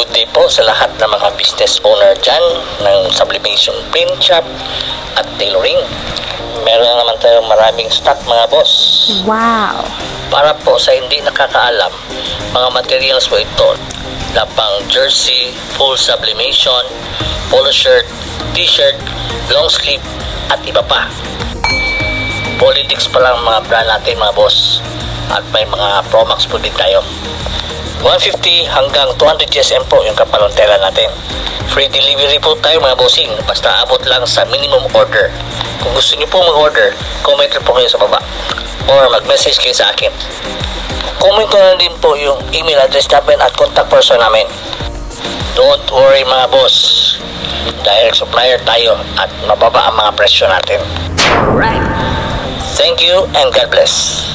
Good day po sa lahat ng mga business owner dyan ng sublimation print shop at tailoring. Meron na naman tayong maraming stock mga boss. Wow! Para po sa hindi nakakaalam, mga materials po ito. Lapang jersey, full sublimation, polo shirt, t-shirt, long sleeve at iba pa. Politics pa lang mga brand natin mga boss. At may mga Pro Max po din tayo. 150 hanggang 200 GSM po yung kapalontela natin. Free delivery po tayo mga bossing, basta abot lang sa minimum order. Kung gusto niyo po mag-order, comment po kayo sa baba or mag-message kayo sa akin. Comment ko na din po yung email address namin at contact person namin. Don't worry mga boss, direct supplier tayo at mababa ang mga presyo natin. Right. Thank you and God bless.